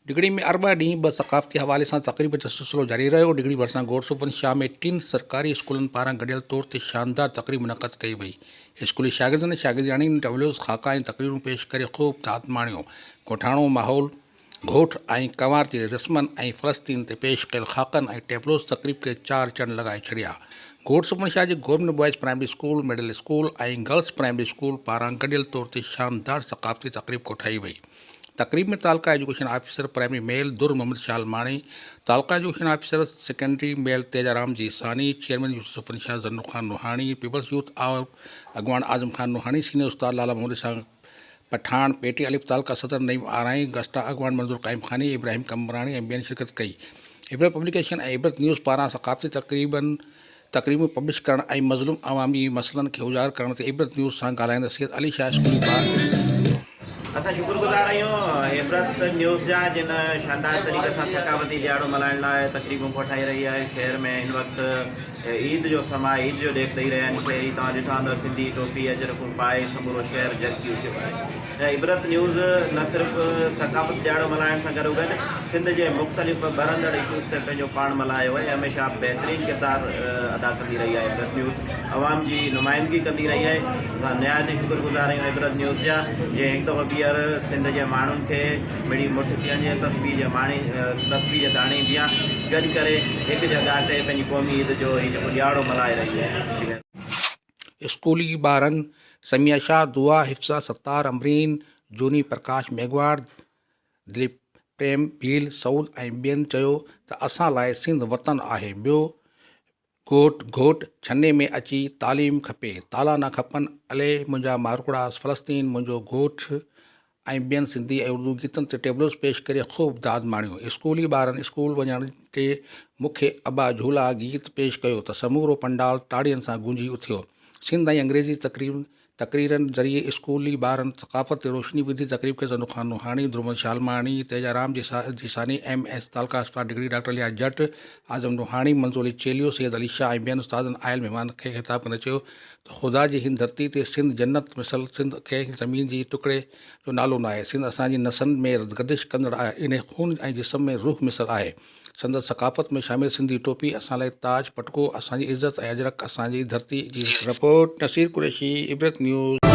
डिगड़ी में अरबा डी ब सकाफ़ती हवाले से तकरीब जो सिलसिलो जारी रहो। डिगड़ी भरिसां गोड़ सुपन शाह में 3 सरकारी स्कूलों पारां गडियल तौर ते शानदार तकरीब मुनक़द कई वई। स्कूली शागिर्दनि शागिर्दियाणियुनि टवलियोस ख़ाका ऐं तकरीरूं पेश करे ख़ूब तात माणियो। ॻोठाणो माहौल घोठ ऐं कंवार जे रस्मनि ऐं फ़लस्तीन ते पेश कयल ख़ाकनि ऐं टेबलोस तकरीब खे चार चंड लॻाए छॾिया। गोड़ सुपन शाह जे government boys primary school, middle school ऐं गर्ल्स प्राइमरी स्कूल पारां गडियल तौर ते शानदार सक़ाफ़ती तकरीब कोठाई वई। तकरीब में तालका एजुकेशन ऑफिसर प्राइमरी मेल दुर मोहम्मद शाल माणी, तालका एजुकेशन ऑफिसर सेकेंडरी मेल तेजाराम जी सानी, चेयरमैन यूसुफ Shah Jannu Khan Nuhani, peoples youth अगवान Azam Khan Nuhani, senior उस्ताद लाला मोहम्मद शाह पठान, पेटी अलिफ तालका सदर नईम आराई, गस्टा अगवान मंजूर काइम खानी, इब्राहिम कमरानी ऐं ॿियनि शिरकत कई। इबरत पब्लिकेशन ऐं इबरत न्यूज़ पारां सक़ाफ़ती तकरीबूं पब्लिश करण ऐं मज़लूम अवामी मसइलनि खे उजागर करण ते इबरत न्यूज़ सां ॻाल्हाईंदड़ सैयद अली शाह स्कूली ॿार असां शुक्रगुज़ार आहियूं इबरत न्यूज़ जा जिन शानदार तरीक़े सां सकाफ़ती ॾियारो मल्हाइण लाइ तकरीबूं कोठाई रही आहे। शहर में हिन वक़्तु ईद जो समय, ईद जो ॾेख ॾेई रहिया आहिनि। शहरी तव्हां ॾिठा हूंदव सिंधी टोपी अजरक पाए समूरो शहर जरकी थियो आहे। इबरत न्यूज़ न सिर्फ़ु सकाफ़त ॾियारो मल्हाइण सां गॾोगॾु सिंध जे मुख़्तलिफ़ बरंदड़ इशूज़ ते पंहिंजो पाण मल्हायो आहे। हमेशह बहितरीनु किरदारु अदा कंदी रही आहे। इबरत न्यूज़ अवाम जी नुमाइंदगी कंदी रही आहे। असां निहायत शुक्रगुज़ार आहियूं इबरत न्यूज़ जा, जीअं हिकु दफ़ो ॿीहर सिंध जे माण्हुनि खे मिड़ी मुठ थियण जे तस्वीर जे दाणी जीअं गॾु करे हिकु जॻह ते पंहिंजी क़ौमी ईद जो हीउ जेको ॾियारो मल्हाए रही आहे। स्कूली ॿारनि समिया शाह, दुआ, हिफ्सा, सत्तार, अमरीन, जूनी, प्रकाश मेघवाड़, दिलीप प्रेम, भील, सऊद ऐं ॿियनि चयो त असां लाइ सिंध वतन आहे। ॿियो घोट छन्ने में अची तालीम खपे, ताला न खपनि, अले मुंहिंजा मारकुड़ा, फ़लस्तीन मुंहिंजो ॻोठ ऐं ॿियनि सिंधी ऐं उर्दू गीतनि ते टेबलोस पेश करे ख़ूब दाद माणियो। स्कूली ॿारनि स्कूल वञण ते मूंखे अबा झूला गीत पेश कयो त समूरो पंडाल ताड़ियुनि सां गूंजी उथियो। सिंध ऐं अंग्रेज़ी तकरीरनि ज़रिए स्कूली ॿारनि सक़ाफ़त ते रोशनी विधी। तकरीब खे जन्नू खान नुहानी, दुरमन शालमानी, तेजाराम जी सानी, MS तालका उस्ताद डिग्री डॉक्टर लिया जट, आज़म नुहानी, मंजूली चेलियो, सैयद अली शाह ऐं ॿियनि उस्तादनि आयल महिमान खे ख़िताब कंदे चयो त ख़ुदा जी हिन धरती ते सिंध जन्नत मिसल, सिंध खे ज़मीन जी टुकड़े जो नालो न आहे। सिंध असांजी नसनि में गर्दिश कंदड़ आहे, इन खून ऐं जिस्म में रूह मिसल आहे। संदसि सक़ाफ़त में शामिल सिंधी टोपी असां लाइ ताज, पटको असांजी इज़त ऐं अजरक असांजी धरती जी रिपोर्ट। नसीर कुरैशी, इबरत न्यूज़।